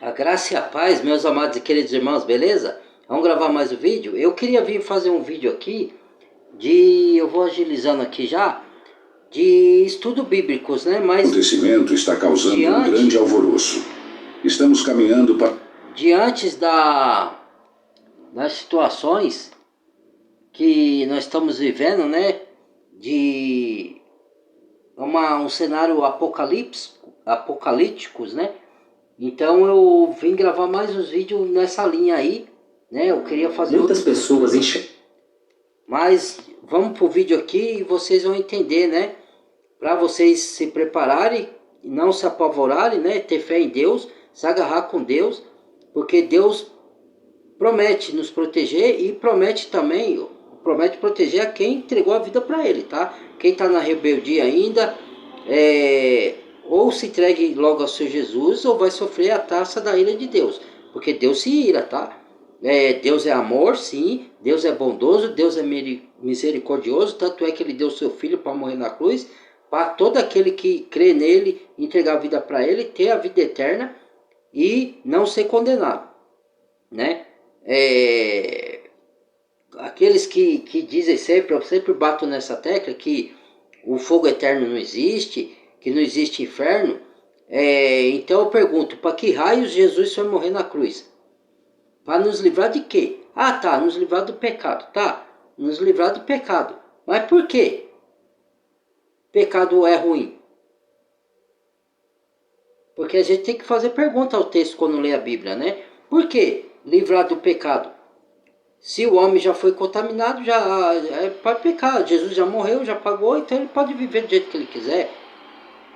A graça e a paz, meus amados e queridos irmãos, beleza? Vamos gravar mais um vídeo? Eu queria vir fazer um vídeo aqui eu vou agilizando aqui já, de estudo bíblicos, né? Mas o acontecimento está causando um grande alvoroço. Estamos caminhando para... Diante das situações que nós estamos vivendo, né? De um cenário apocalípticos, né? Então eu vim gravar mais uns vídeos nessa linha aí, né? Eu queria fazer... Muitas pessoas enxergam. Mas vamos pro vídeo aqui e vocês vão entender, né? Para vocês se prepararem, não se apavorarem, né? Ter fé em Deus, se agarrar com Deus, porque Deus promete nos proteger e promete proteger a quem entregou a vida para Ele, tá? Quem está na rebeldia ainda, ou se entregue logo ao Senhor Jesus, ou vai sofrer a taça da ira de Deus, porque Deus se ira, tá? Deus é amor, sim, Deus é bondoso, Deus é misericordioso, tanto é que Ele deu seu Filho para morrer na cruz, para todo aquele que crê nele, entregar a vida para Ele, ter a vida eterna e não ser condenado, né? Aqueles que dizem sempre, eu sempre bato nessa tecla, que o fogo eterno não existe, que não existe inferno, então eu pergunto, para que raios Jesus foi morrer na cruz? Para nos livrar de quê? Ah, tá, nos livrar do pecado. Tá, nos livrar do pecado. Mas por quê? Pecado é ruim. Porque a gente tem que fazer pergunta ao texto quando lê a Bíblia, né? Por que livrar do pecado? Se o homem já foi contaminado, já pode pecar. Jesus já morreu, já pagou, então ele pode viver do jeito que ele quiser.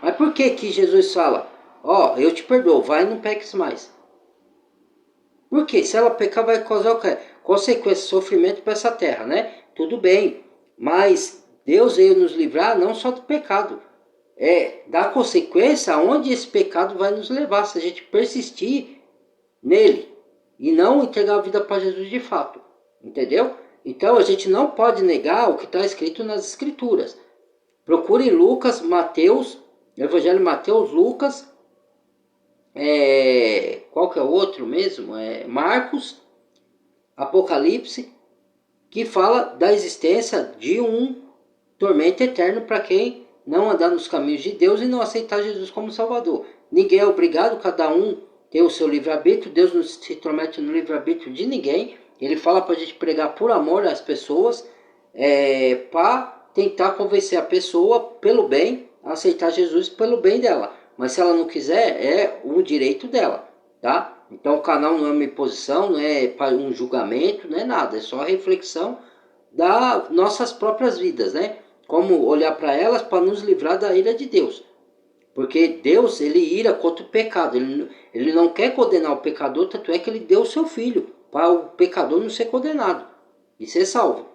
Mas por que Jesus fala, eu te perdoo, vai e não peques mais? Porque se ela pecar vai causar o quê? Consequência, sofrimento para essa terra, né? Tudo bem, mas Deus veio nos livrar não só do pecado, da consequência aonde esse pecado vai nos levar, se a gente persistir nele e não entregar a vida para Jesus de fato, entendeu? Então a gente não pode negar o que está escrito nas Escrituras. Procure Lucas, Mateus, Evangelho de Mateus, Lucas, qual que é o outro mesmo? Marcos, Apocalipse, que fala da existência de um tormento eterno para quem não andar nos caminhos de Deus e não aceitar Jesus como Salvador. Ninguém é obrigado, cada um tem o seu livre-arbítrio, Deus não se intromete no livre-arbítrio de ninguém. Ele fala para a gente pregar por amor às pessoas, para tentar convencer a pessoa pelo bem, a aceitar Jesus pelo bem dela. Mas se ela não quiser, é um direito dela, tá? Então o canal não é uma imposição, não é para um julgamento, não é nada. É só a reflexão das nossas próprias vidas, né? Como olhar para elas para nos livrar da ira de Deus. Porque Deus, ele ira contra o pecado. Ele não quer condenar o pecador, tanto é que ele deu o seu filho para o pecador não ser condenado e ser salvo,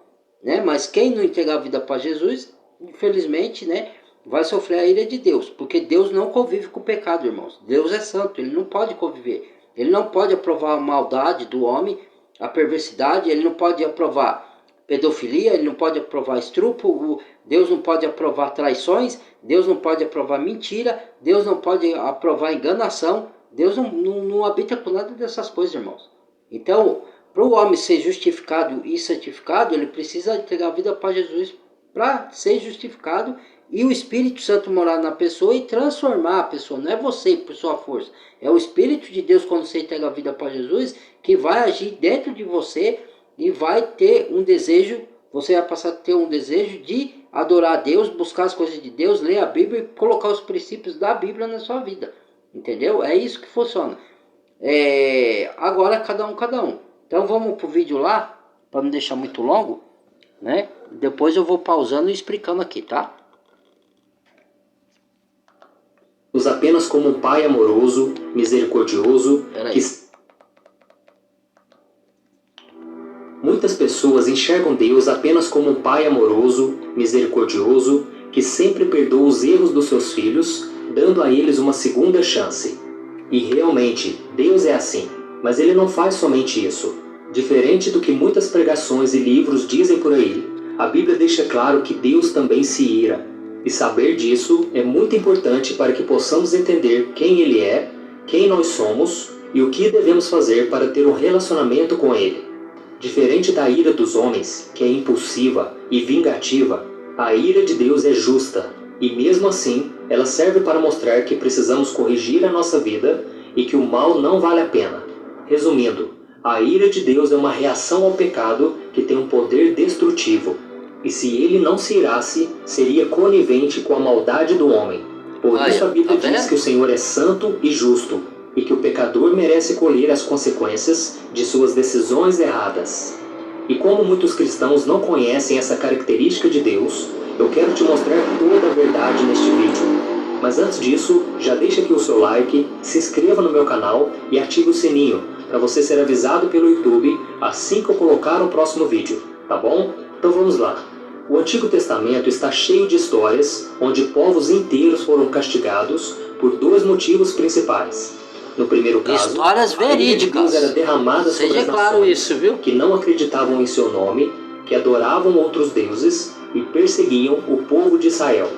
né? Mas quem não entregar a vida para Jesus, infelizmente, né, vai sofrer a ira de Deus, porque Deus não convive com o pecado, irmãos. Deus é santo, ele não pode conviver. Ele não pode aprovar a maldade do homem, a perversidade, ele não pode aprovar pedofilia, ele não pode aprovar estupro, Deus não pode aprovar traições, Deus não pode aprovar mentira, Deus não pode aprovar enganação, Deus não habita com nada dessas coisas, irmãos. Então, para o homem ser justificado e santificado, ele precisa entregar a vida para Jesus para ser justificado e o Espírito Santo morar na pessoa e transformar a pessoa. Não é você por sua força, é o Espírito de Deus, quando você entrega a vida para Jesus, que vai agir dentro de você e vai ter um desejo, você vai passar a ter um desejo de adorar a Deus, buscar as coisas de Deus, ler a Bíblia e colocar os princípios da Bíblia na sua vida. Entendeu? É isso que funciona. Agora cada um. Então vamos pro vídeo lá, para não deixar muito longo, né? Depois eu vou pausando e explicando aqui, tá? Apenas como um pai amoroso, misericordioso, Muitas pessoas enxergam Deus apenas como um pai amoroso, misericordioso, que sempre perdoa os erros dos seus filhos, dando a eles uma segunda chance. E realmente, Deus é assim, mas Ele não faz somente isso. Diferente do que muitas pregações e livros dizem por aí, a Bíblia deixa claro que Deus também se ira. E saber disso é muito importante para que possamos entender quem Ele é, quem nós somos e o que devemos fazer para ter um relacionamento com Ele. Diferente da ira dos homens, que é impulsiva e vingativa, a ira de Deus é justa, e mesmo assim, ela serve para mostrar que precisamos corrigir a nossa vida e que o mal não vale a pena. Resumindo, a ira de Deus é uma reação ao pecado que tem um poder destrutivo. E se ele não se irasse, seria conivente com a maldade do homem. Por isso a Bíblia diz que o Senhor é santo e justo, e que o pecador merece colher as consequências de suas decisões erradas. E como muitos cristãos não conhecem essa característica de Deus, eu quero te mostrar toda a verdade neste vídeo. Mas antes disso, já deixa aqui o seu like, se inscreva no meu canal e ative o sininho, para você ser avisado pelo YouTube assim que eu colocar o próximo vídeo, tá bom? Então vamos lá. O Antigo Testamento está cheio de histórias onde povos inteiros foram castigados por dois motivos principais. No primeiro caso, histórias verídicas. Deus era derramada sobre as nações isso, viu? que não acreditavam em seu nome, que adoravam outros deuses e perseguiam o povo de Israel.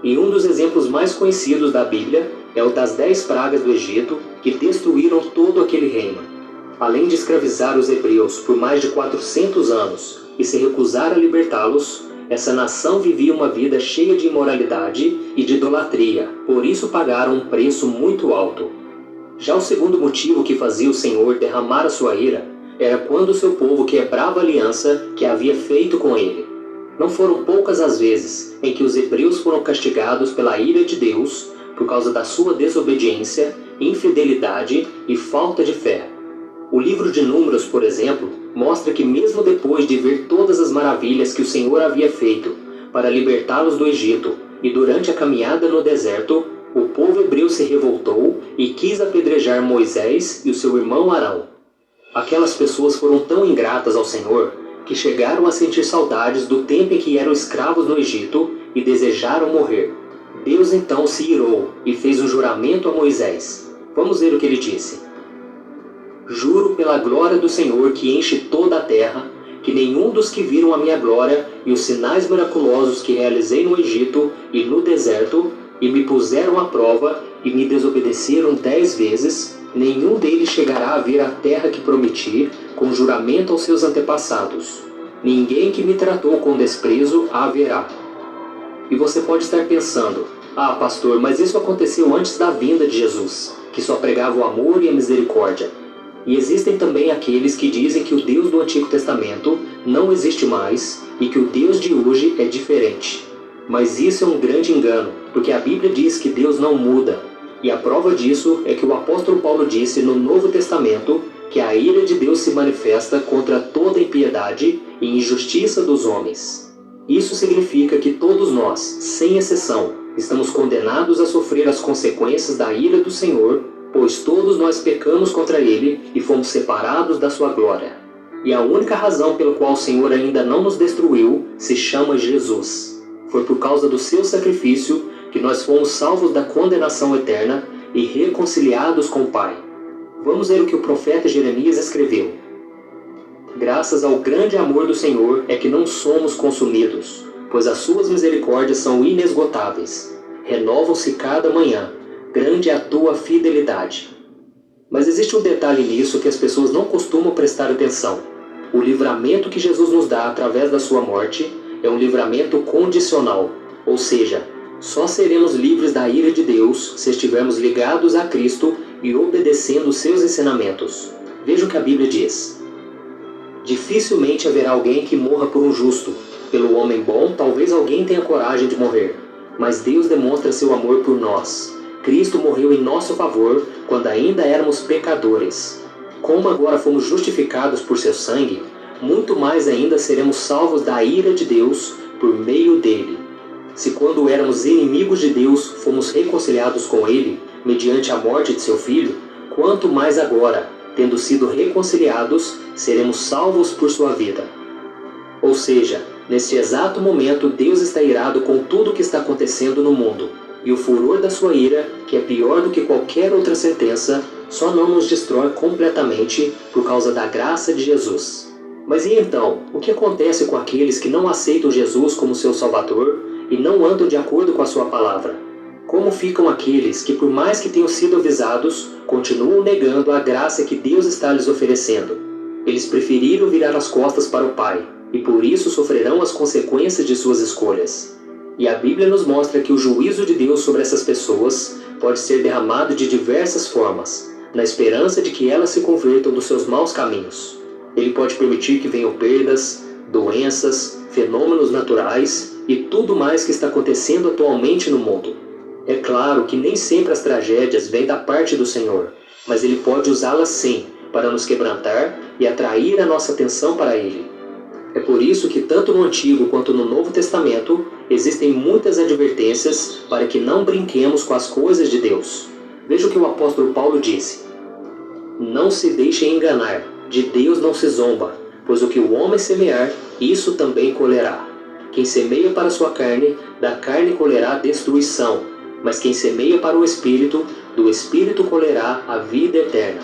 E um dos exemplos mais conhecidos da Bíblia é o das 10 pragas do Egito, que destruíram todo aquele reino. Além de escravizar os hebreus por mais de 400 anos e se recusar a libertá-los, essa nação vivia uma vida cheia de imoralidade e de idolatria, por isso pagaram um preço muito alto. Já o segundo motivo que fazia o Senhor derramar a sua ira era quando o seu povo quebrava a aliança que havia feito com ele. Não foram poucas as vezes em que os hebreus foram castigados pela ira de Deus por causa da sua desobediência, infidelidade e falta de fé. O livro de Números, por exemplo, mostra que mesmo depois de ver todas as maravilhas que o Senhor havia feito para libertá-los do Egito e durante a caminhada no deserto, o povo hebreu se revoltou e quis apedrejar Moisés e o seu irmão Arão. Aquelas pessoas foram tão ingratas ao Senhor que chegaram a sentir saudades do tempo em que eram escravos no Egito e desejaram morrer. Deus então se irou e fez um juramento a Moisés. Vamos ver o que ele disse. Juro pela glória do Senhor que enche toda a terra, que nenhum dos que viram a minha glória e os sinais miraculosos que realizei no Egito e no deserto, e me puseram à prova e me desobedeceram 10 vezes, nenhum deles chegará a ver a terra que prometi, com juramento aos seus antepassados. Ninguém que me tratou com desprezo haverá. E você pode estar pensando, pastor, mas isso aconteceu antes da vinda de Jesus, que só pregava o amor e a misericórdia. E existem também aqueles que dizem que o Deus do Antigo Testamento não existe mais e que o Deus de hoje é diferente. Mas isso é um grande engano, porque a Bíblia diz que Deus não muda. E a prova disso é que o apóstolo Paulo disse no Novo Testamento que a ira de Deus se manifesta contra toda impiedade e injustiça dos homens. Isso significa que todos nós, sem exceção, estamos condenados a sofrer as consequências da ira do Senhor, pois todos nós pecamos contra Ele e fomos separados da sua glória. E a única razão pela qual o Senhor ainda não nos destruiu se chama Jesus. Foi por causa do seu sacrifício que nós fomos salvos da condenação eterna e reconciliados com o Pai. Vamos ver o que o profeta Jeremias escreveu. Graças ao grande amor do Senhor é que não somos consumidos, pois as suas misericórdias são inesgotáveis. Renovam-se cada manhã. Grande é a tua fidelidade. Mas existe um detalhe nisso que as pessoas não costumam prestar atenção. O livramento que Jesus nos dá através da sua morte é um livramento condicional, ou seja, só seremos livres da ira de Deus se estivermos ligados a Cristo e obedecendo os seus ensinamentos. Veja o que a Bíblia diz. Dificilmente haverá alguém que morra por um justo. Pelo homem bom, talvez alguém tenha coragem de morrer. Mas Deus demonstra seu amor por nós. Cristo morreu em nosso favor quando ainda éramos pecadores. Como agora fomos justificados por seu sangue, muito mais ainda seremos salvos da ira de Deus por meio dele. Se quando éramos inimigos de Deus, fomos reconciliados com ele, mediante a morte de seu Filho, quanto mais agora, tendo sido reconciliados, seremos salvos por sua vida. Ou seja, neste exato momento, Deus está irado com tudo o que está acontecendo no mundo, e o furor da sua ira, que é pior do que qualquer outra sentença, só não nos destrói completamente por causa da graça de Jesus. Mas e então, o que acontece com aqueles que não aceitam Jesus como seu Salvador e não andam de acordo com a sua palavra? Como ficam aqueles que, por mais que tenham sido avisados, continuam negando a graça que Deus está lhes oferecendo? Eles preferiram virar as costas para o Pai, e por isso sofrerão as consequências de suas escolhas. E a Bíblia nos mostra que o juízo de Deus sobre essas pessoas pode ser derramado de diversas formas, na esperança de que elas se convertam dos seus maus caminhos. Ele pode permitir que venham perdas, doenças, fenômenos naturais e tudo mais que está acontecendo atualmente no mundo. É claro que nem sempre as tragédias vêm da parte do Senhor, mas Ele pode usá-las sim para nos quebrantar e atrair a nossa atenção para Ele. É por isso que tanto no Antigo quanto no Novo Testamento existem muitas advertências para que não brinquemos com as coisas de Deus. Veja o que o apóstolo Paulo disse: não se deixem enganar, de Deus não se zomba, pois o que o homem semear, isso também colherá. Quem semeia para a sua carne, da carne colherá destruição, mas quem semeia para o Espírito, do Espírito colherá a vida eterna.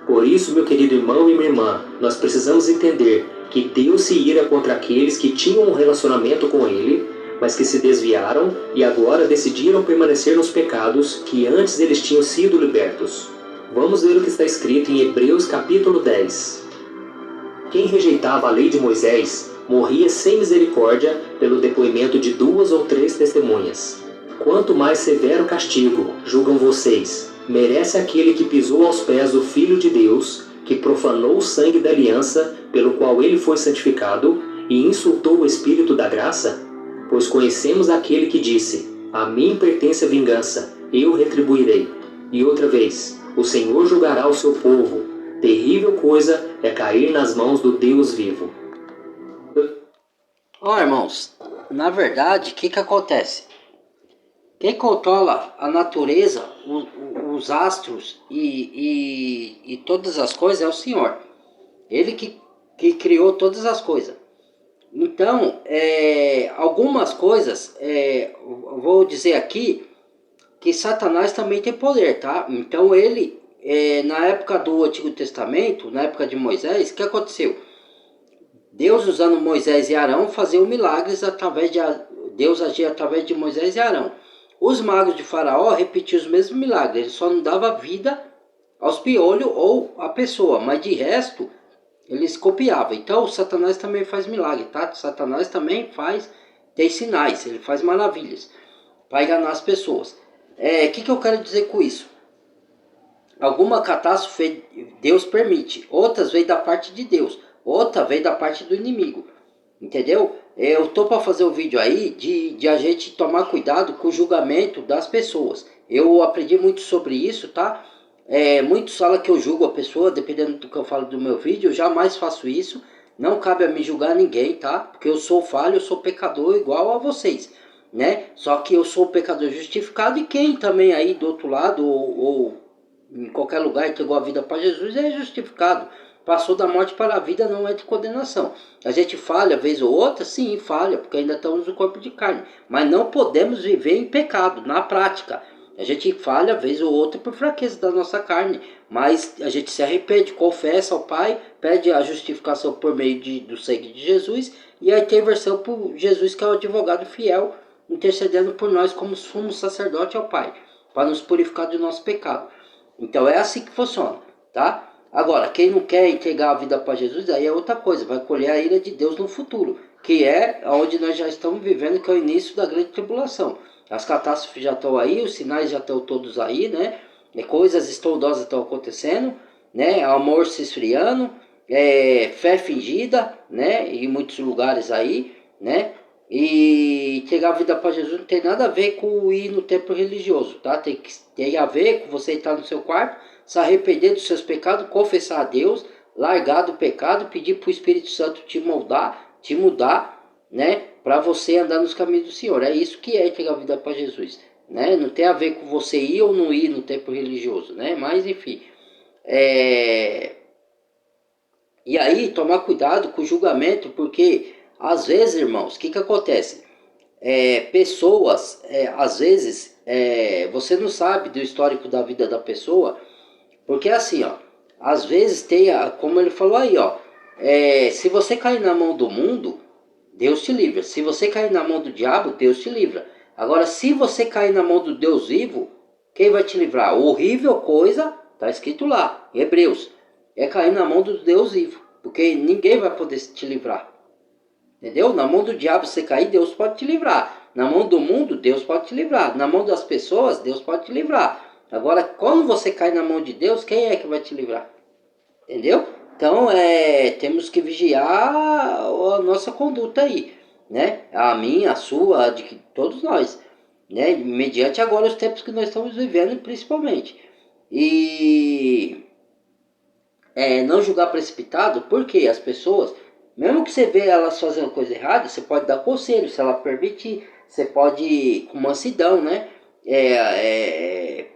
Por isso, meu querido irmão e minha irmã, nós precisamos entender que Deus se ira contra aqueles que tinham um relacionamento com Ele, mas que se desviaram e agora decidiram permanecer nos pecados que antes eles tinham sido libertos. Vamos ver o que está escrito em Hebreus capítulo 10. Quem rejeitava a lei de Moisés morria sem misericórdia pelo depoimento de 2 ou 3 testemunhas. Quanto mais severo castigo, julgam vocês, merece aquele que pisou aos pés do Filho de Deus, que profanou o sangue da aliança pelo qual ele foi santificado e insultou o Espírito da graça? Pois conhecemos aquele que disse: a mim pertence a vingança, eu retribuirei. E outra vez, o Senhor julgará o seu povo. Terrível coisa é cair nas mãos do Deus vivo. Irmãos, na verdade, o que acontece? Quem controla a natureza, os astros e todas as coisas é o Senhor. Ele que criou todas as coisas. Então, algumas coisas, vou dizer aqui, que Satanás também tem poder, tá? Então ele, na época do Antigo Testamento, na época de Moisés, o que aconteceu? Deus usando Moisés e Arão fazia milagres através de... Deus agia através de Moisés e Arão. Os magos de Faraó repetiam os mesmos milagres, ele só não dava vida aos piolhos ou à pessoa, mas de resto eles copiavam. Então o Satanás também faz milagre, tá? Satanás também tem sinais, ele faz maravilhas para enganar as pessoas. Que eu quero dizer com isso? Alguma catástrofe Deus permite, outras veio da parte de Deus, outra veio da parte do inimigo, entendeu? Eu tô para fazer um vídeo aí de a gente tomar cuidado com o julgamento das pessoas. Eu aprendi muito sobre isso, tá? Muitos falam que eu julgo a pessoa, dependendo do que eu falo do meu vídeo, eu jamais faço isso. Não cabe a mim julgar ninguém, tá? Porque eu sou falho, eu sou pecador igual a vocês, né? Só que eu sou pecador justificado, e quem também aí do outro lado ou em qualquer lugar entregou a vida para Jesus é justificado. Passou da morte para a vida, não é de condenação. A gente falha vez ou outra, sim, falha, porque ainda estamos no corpo de carne. Mas não podemos viver em pecado, na prática. A gente falha vez ou outra por fraqueza da nossa carne, mas a gente se arrepende, confessa ao Pai, pede a justificação por meio do sangue de Jesus, e a interversão por Jesus, que é o advogado fiel, intercedendo por nós como sumo sacerdote ao Pai, para nos purificar do nosso pecado. Então é assim que funciona, tá? Agora, quem não quer entregar a vida para Jesus, aí é outra coisa, vai colher a ira de Deus no futuro, que é onde nós já estamos vivendo, que é o início da grande tribulação. As catástrofes já estão aí, os sinais já estão todos aí, né? Coisas estrondosas estão acontecendo, né? Amor se esfriando, fé fingida, né? Em muitos lugares aí, né? E entregar a vida para Jesus não tem nada a ver com ir no templo religioso, tá? Tem a ver com você estar no seu quarto, se arrepender dos seus pecados, confessar a Deus, largar do pecado, pedir para o Espírito Santo te mudar, né? Para você andar nos caminhos do Senhor. É isso que é entregar a vida para Jesus, né? Não tem a ver com você ir ou não ir no templo religioso, né? Mas enfim. E aí, tomar cuidado com o julgamento, porque às vezes, irmãos, o que acontece? Pessoas, às vezes, você não sabe do histórico da vida da pessoa, porque assim, ó, às vezes tem, como ele falou aí, ó, se você cair na mão do mundo, Deus te livra. Se você cair na mão do diabo, Deus te livra. Agora, se você cair na mão do Deus vivo, quem vai te livrar? Horrível coisa, está escrito lá, em Hebreus, é cair na mão do Deus vivo, porque ninguém vai poder te livrar. Entendeu? Na mão do diabo você cair, Deus pode te livrar. Na mão do mundo, Deus pode te livrar. Na mão das pessoas, Deus pode te livrar. Agora, quando você cai na mão de Deus, quem é que vai te livrar? Entendeu? Então, temos que vigiar a nossa conduta aí, né? A minha, a sua, a de todos nós, né? Mediante agora os tempos que nós estamos vivendo, principalmente. E não julgar precipitado, porque as pessoas, mesmo que você vê elas fazendo coisa errada, você pode dar conselho, se ela permitir, você pode, com mansidão, né?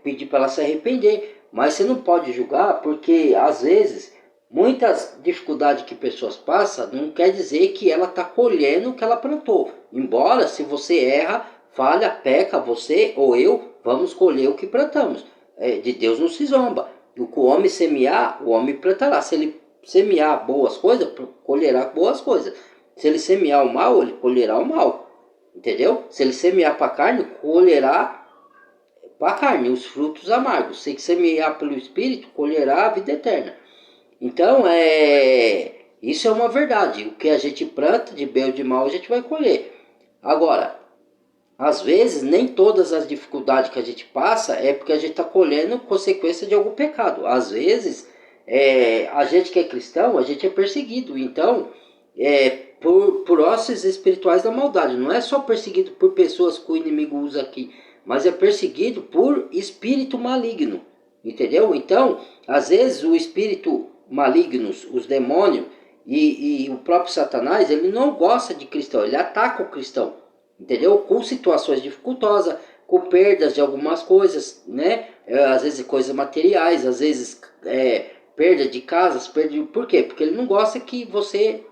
Pedir para ela se arrepender, mas você não pode julgar, porque às vezes muitas dificuldades que pessoas passam não quer dizer que ela está colhendo o que ela plantou. Embora, se você erra, falha, peca, você ou eu, vamos colher o que plantamos. De Deus não se zomba. O que o homem semear, o homem plantará. Se ele semear boas coisas, colherá boas coisas. Se ele semear o mal, ele colherá o mal. Entendeu? Se ele semear para a carne, colherá para a carne os frutos amargos. Se ele semear pelo Espírito, colherá a vida eterna. Então, isso é uma verdade. O que a gente planta de bem ou de mal, a gente vai colher. Agora, às vezes, nem todas as dificuldades que a gente passa é porque a gente está colhendo consequência de algum pecado. Às vezes, a gente que é cristão, a gente é perseguido. Então, por ossos espirituais da maldade. Não é só perseguido por pessoas que o inimigo usa aqui, mas é perseguido por espírito maligno. Entendeu? Então, às vezes, o espírito maligno, os demônios e o próprio Satanás, ele não gosta de cristão, ele ataca o cristão. Entendeu? Com situações dificultosas, com perdas de algumas coisas, né? Às vezes coisas materiais, às vezes perda de casas, por quê? Porque ele não gosta que você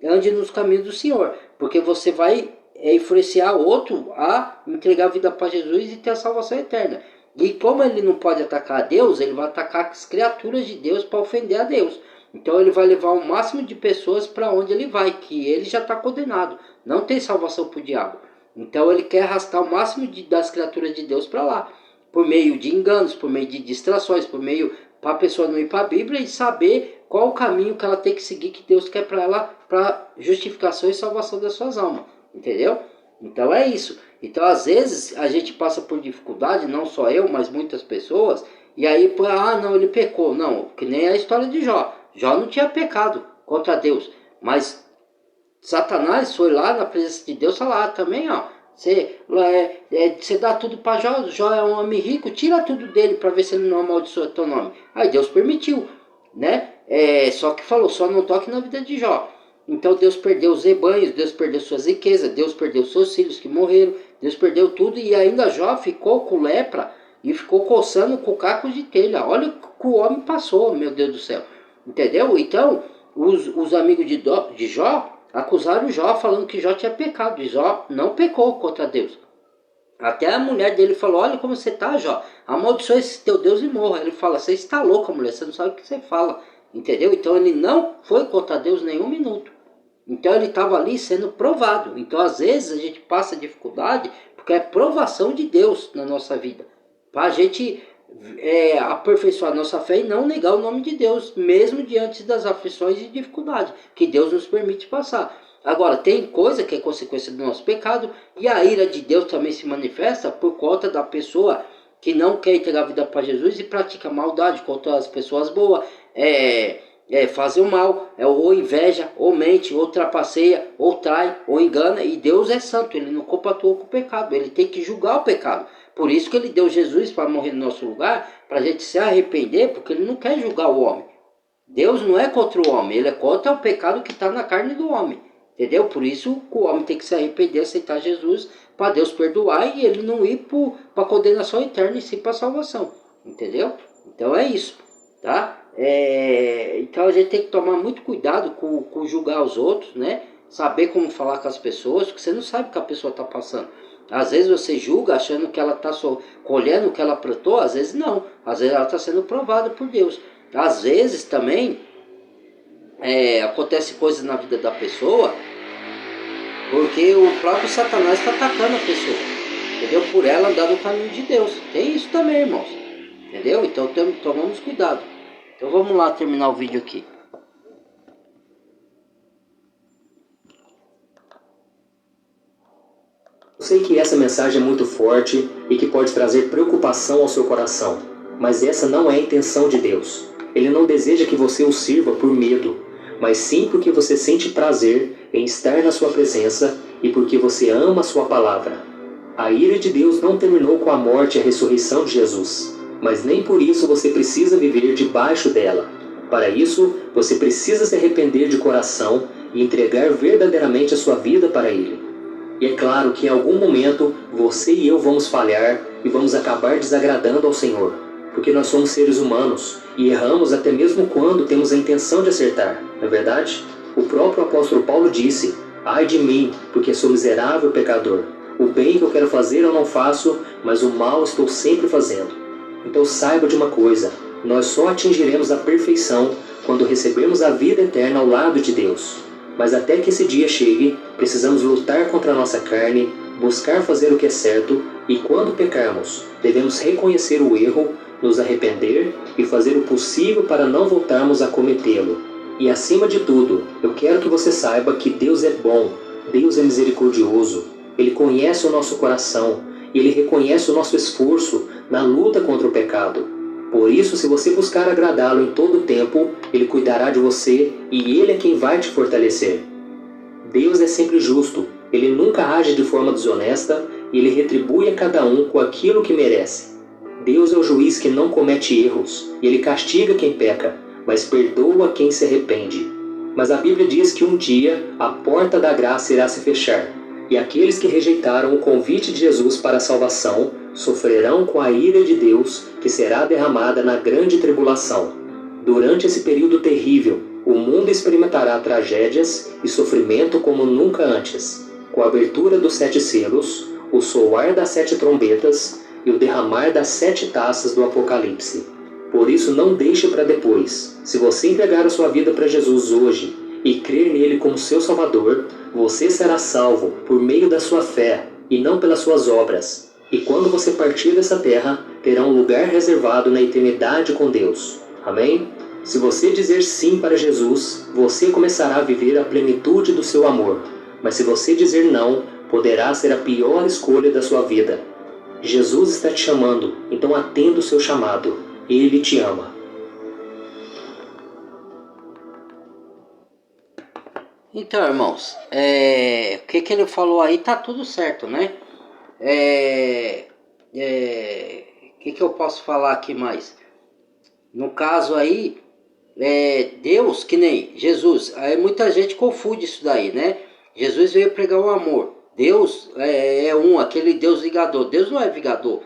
ande nos caminhos do Senhor, porque você vai influenciar outro a entregar a vida para Jesus e ter a salvação eterna. E como ele não pode atacar a Deus, ele vai atacar as criaturas de Deus para ofender a Deus. Então ele vai levar o máximo de pessoas para onde ele vai, que ele já está condenado. Não tem salvação para o diabo. Então ele quer arrastar o máximo das criaturas de Deus para lá. Por meio de enganos, por meio de distrações, por meio para a pessoa não ir para a Bíblia e saber qual o caminho que ela tem que seguir, que Deus quer para ela, para justificação e salvação das suas almas. Entendeu? Então é isso. Então às vezes a gente passa por dificuldade, não só eu, mas muitas pessoas. E aí, não, ele pecou. Não, que nem a história de Jó. Jó não tinha pecado contra Deus, mas Satanás foi lá na presença de Deus falar também, ó, você dá tudo para Jó, Jó é um homem rico, tira tudo dele para ver se ele não amaldiçoa teu nome. Aí Deus permitiu, né? Só que falou, só não toque na vida de Jó. Então Deus perdeu os rebanhos, Deus perdeu suas riquezas, Deus perdeu seus filhos que morreram, Deus perdeu tudo e ainda Jó ficou com lepra e ficou coçando com cacos de telha. Olha o que o homem passou, meu Deus do céu. Entendeu? Então, os amigos de Jó acusaram Jó falando que Jó tinha pecado. E Jó não pecou contra Deus. Até a mulher dele falou, olha como você está, Jó. Amaldiçoa esse teu Deus e morra. Ele fala, você está louca, mulher, você não sabe o que você fala. Entendeu? Então ele não foi contra Deus nenhum minuto. Então ele estava ali sendo provado. Então às vezes a gente passa dificuldade porque é provação de Deus na nossa vida. Para a gente aperfeiçoar nossa fé e não negar o nome de Deus, mesmo diante das aflições e dificuldades que Deus nos permite passar. Agora, tem coisa que é consequência do nosso pecado, e a ira de Deus também se manifesta por conta da pessoa que não quer entregar a vida para Jesus e pratica maldade contra as pessoas boas, fazer o mal, ou inveja, ou mente, ou trapaceia, ou trai, ou engana, e Deus é santo, ele não compactua com o pecado, ele tem que julgar o pecado. Por isso que ele deu Jesus para morrer no nosso lugar, para a gente se arrepender, porque ele não quer julgar o homem. Deus não é contra o homem, ele é contra o pecado que está na carne do homem. Entendeu? Por isso que o homem tem que se arrepender, aceitar Jesus, para Deus perdoar e ele não ir para a condenação eterna e sim para a salvação. Entendeu? Então é isso. Tá? Então a gente tem que tomar muito cuidado com julgar os outros, né? Saber como falar com as pessoas, porque você não sabe o que a pessoa está passando. Às vezes você julga achando que ela está colhendo o que ela plantou, às vezes não. Às vezes ela está sendo provada por Deus. Às vezes também acontece coisas na vida da pessoa Porque o próprio Satanás está atacando a pessoa, entendeu? Por ela andar no caminho de Deus. Tem isso também, irmãos. Entendeu? Então tomamos cuidado. Então vamos lá terminar o vídeo aqui. Eu sei que essa mensagem é muito forte e que pode trazer preocupação ao seu coração, mas essa não é a intenção de Deus. Ele não deseja que você o sirva por medo, mas sim porque você sente prazer em estar na sua presença e porque você ama a sua palavra. A ira de Deus não terminou com a morte e a ressurreição de Jesus, mas nem por isso você precisa viver debaixo dela. Para isso, você precisa se arrepender de coração e entregar verdadeiramente a sua vida para Ele. E é claro que em algum momento você e eu vamos falhar e vamos acabar desagradando ao Senhor, porque nós somos seres humanos e erramos até mesmo quando temos a intenção de acertar, não é verdade? O próprio apóstolo Paulo disse: ai de mim, porque sou miserável pecador. O bem que eu quero fazer eu não faço, mas o mal estou sempre fazendo. Então saiba de uma coisa, nós só atingiremos a perfeição quando recebermos a vida eterna ao lado de Deus. Mas até que esse dia chegue, precisamos lutar contra a nossa carne, buscar fazer o que é certo, e quando pecarmos, devemos reconhecer o erro, nos arrepender e fazer o possível para não voltarmos a cometê-lo. E acima de tudo, eu quero que você saiba que Deus é bom, Deus é misericordioso, Ele conhece o nosso coração, e Ele reconhece o nosso esforço na luta contra o pecado. Por isso, se você buscar agradá-lo em todo o tempo, Ele cuidará de você e Ele é quem vai te fortalecer. Deus é sempre justo, Ele nunca age de forma desonesta e Ele retribui a cada um com aquilo que merece. Deus é o juiz que não comete erros e Ele castiga quem peca, mas perdoa quem se arrepende. Mas a Bíblia diz que um dia a porta da graça irá se fechar e aqueles que rejeitaram o convite de Jesus para a salvação sofrerão com a ira de Deus que será derramada na grande tribulação. Durante esse período terrível, o mundo experimentará tragédias e sofrimento como nunca antes, com a abertura dos 7 selos, o soar das 7 trombetas e o derramar das 7 taças do Apocalipse. Por isso não deixe para depois. Se você entregar a sua vida para Jesus hoje e crer nele como seu Salvador, você será salvo por meio da sua fé e não pelas suas obras. E quando você partir dessa terra, terá um lugar reservado na eternidade com Deus. Amém? Se você dizer sim para Jesus, você começará a viver a plenitude do seu amor. Mas se você dizer não, poderá ser a pior escolha da sua vida. Jesus está te chamando, então atenda o seu chamado. Ele te ama. Então, irmãos, o que ele falou aí tá tudo certo, né? Que eu posso falar aqui mais? No caso aí, Deus, que nem Jesus, muita gente confunde isso daí, né? Jesus veio pregar o amor. Deus é aquele Deus vingador. Deus não é vingador.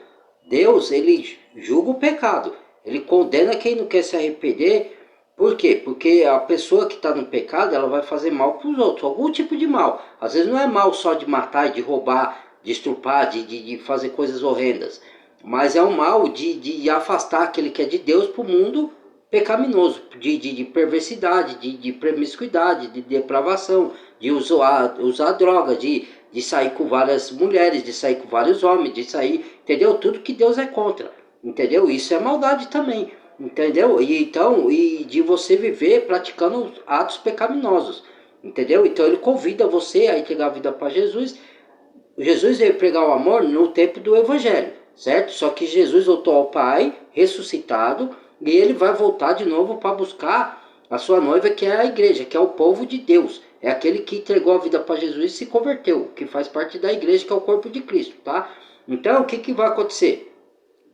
Deus, ele julga o pecado. Ele condena quem não quer se arrepender. Por quê? Porque a pessoa que está no pecado, ela vai fazer mal para os outros. Algum tipo de mal. Às vezes não é mal só de matar, de roubar, de estuprar, de fazer coisas horrendas. Mas é um mal de afastar aquele que é de Deus para o mundo pecaminoso. De perversidade, de promiscuidade, de depravação, de usar droga, de sair com várias mulheres, de sair com vários homens, de sair... Entendeu? Tudo que Deus é contra. Entendeu? Isso é maldade também. Entendeu? E de você viver praticando atos pecaminosos. Entendeu? Então ele convida você a entregar a vida para Jesus. Jesus veio pregar o amor no tempo do Evangelho, certo? Só que Jesus voltou ao Pai, ressuscitado, e ele vai voltar de novo para buscar a sua noiva, que é a igreja, que é o povo de Deus. É aquele que entregou a vida para Jesus e se converteu, que faz parte da igreja, que é o corpo de Cristo, tá? Então, o que vai acontecer?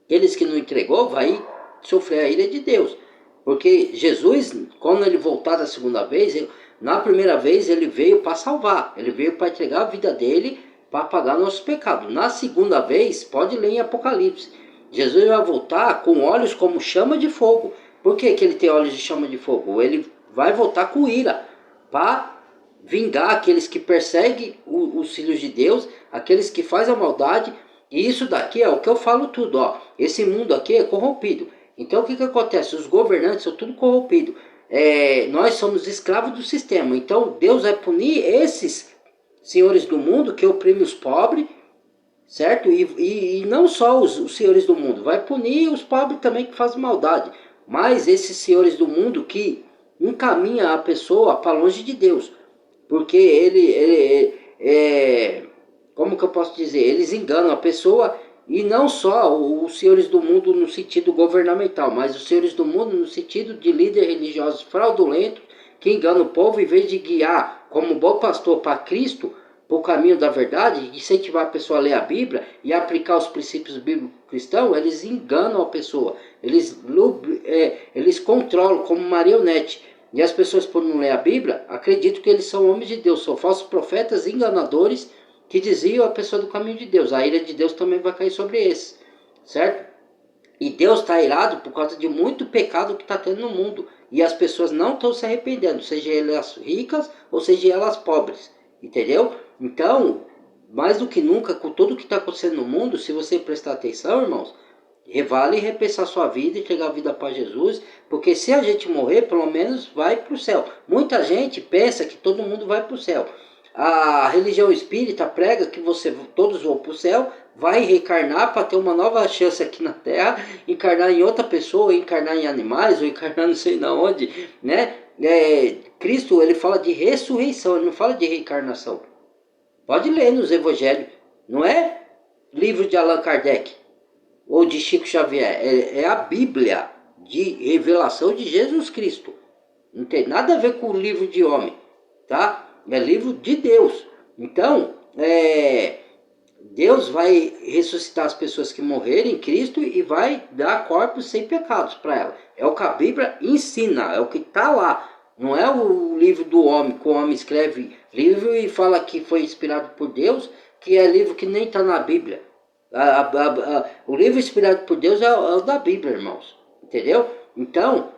Aqueles que não entregou, vai sofrer a ira de Deus. Porque Jesus, quando ele voltar da segunda vez, na primeira vez ele veio para salvar. Ele veio para entregar a vida dele, para pagar nossos pecados. Na segunda vez, pode ler em Apocalipse, Jesus vai voltar com olhos como chama de fogo. Por que ele tem olhos de chama de fogo? Ele vai voltar com ira, para vingar aqueles que perseguem os filhos de Deus, aqueles que fazem a maldade. E isso daqui é o que eu falo tudo, ó. Esse mundo aqui é corrompido. Então o que acontece? Os governantes são tudo corrompidos. Nós somos escravos do sistema. Então Deus vai punir esses senhores do mundo que oprimem os pobres, certo? E não só os senhores do mundo, vai punir os pobres também que fazem maldade, mas esses senhores do mundo que encaminha a pessoa para longe de Deus, porque como que eu posso dizer? Eles enganam a pessoa, e não só os senhores do mundo no sentido governamental, mas os senhores do mundo no sentido de líderes religiosos fraudulentos que enganam o povo, em vez de guiar como bom pastor para Cristo, para o caminho da verdade, incentivar a pessoa a ler a Bíblia e aplicar os princípios bíblicos cristãos. Eles enganam a pessoa, eles controlam como marionete. E as pessoas, por não ler a Bíblia, acreditam que eles são homens de Deus, são falsos profetas enganadores que desviam a pessoa do caminho de Deus. A ira de Deus também vai cair sobre esses, certo? E Deus está irado por causa de muito pecado que está tendo no mundo. E as pessoas não estão se arrependendo, seja elas ricas ou seja elas pobres, entendeu? Então, mais do que nunca, com tudo que está acontecendo no mundo, se você prestar atenção, irmãos, vale repensar sua vida e entregar a vida para Jesus, porque se a gente morrer, pelo menos vai para o céu. Muita gente pensa que todo mundo vai para o céu. A religião espírita prega que todos vão para o céu, vai reencarnar para ter uma nova chance aqui na Terra, encarnar em outra pessoa, encarnar em animais, ou encarnar não sei na onde, né? Cristo, ele fala de ressurreição, ele não fala de reencarnação. Pode ler nos evangelhos, não é livro de Allan Kardec ou de Chico Xavier, é a Bíblia de revelação de Jesus Cristo. Não tem nada a ver com o livro de homem, tá? É livro de Deus. Então, Deus vai ressuscitar as pessoas que morrerem em Cristo e vai dar corpos sem pecados para elas. É o que a Bíblia ensina, é o que está lá. Não é o livro do homem, que o homem escreve livro e fala que foi inspirado por Deus, que é livro que nem está na Bíblia. O livro inspirado por Deus é o da Bíblia, irmãos. Entendeu? Então,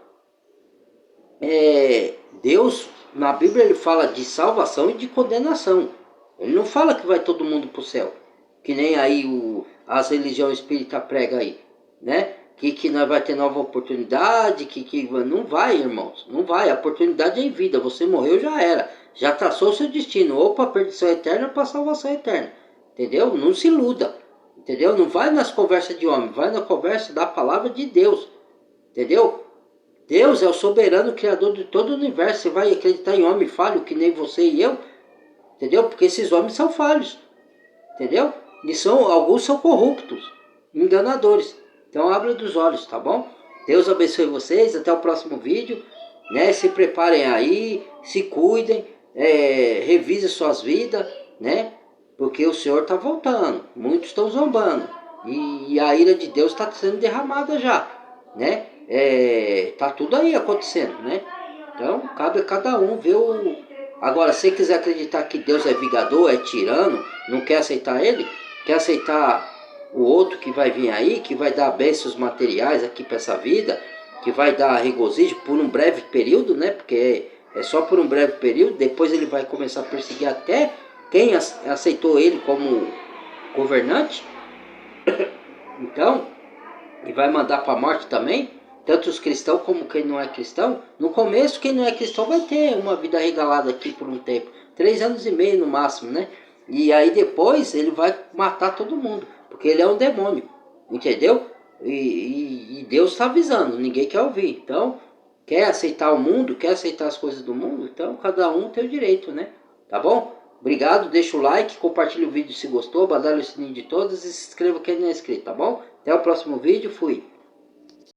Deus, na Bíblia, ele fala de salvação e de condenação. Ele não fala que vai todo mundo para o céu. Que nem aí as religiões espíritas pregam aí, né? Que nós vai ter nova oportunidade, que não vai, irmãos. Não vai, a oportunidade é em vida. Você morreu, já era. Já traçou o seu destino, ou para perdição eterna ou para salvação eterna. Entendeu? Não se iluda. Entendeu? Não vai nas conversas de homem, vai na conversa da palavra de Deus. Entendeu? Deus é o soberano criador de todo o universo. Você vai acreditar em homem falho que nem você e eu? Entendeu? Porque esses homens são falhos. Entendeu? E alguns são corruptos, enganadores. Então abra dos olhos, tá bom? Deus abençoe vocês, até o próximo vídeo, né? Se preparem aí, se cuidem, revisem suas vidas, né? Porque o Senhor está voltando, muitos estão zombando, e a ira de Deus está sendo derramada já, né? Tá tudo aí acontecendo, né? Então cabe a cada um ver Agora, se quiser acreditar que Deus é vingador, é tirano, não quer aceitar ele, quer aceitar o outro que vai vir aí, que vai dar bênçãos materiais aqui para essa vida, que vai dar regozijo por um breve período, né? Porque é só por um breve período, depois ele vai começar a perseguir até quem aceitou ele como governante. Então, e vai mandar para a morte também, tanto os cristãos como quem não é cristão. No começo, quem não é cristão vai ter uma vida regalada aqui por um tempo, 3 anos e meio no máximo, né? E aí depois ele vai matar todo mundo, porque ele é um demônio, entendeu? E Deus está avisando, ninguém quer ouvir. Então, quer aceitar o mundo, quer aceitar as coisas do mundo, então cada um tem o direito, né? Tá bom? Obrigado, deixa o like, compartilha o vídeo se gostou, badalha o sininho de todas e se inscreva quem não é inscrito, tá bom? Até o próximo vídeo, fui!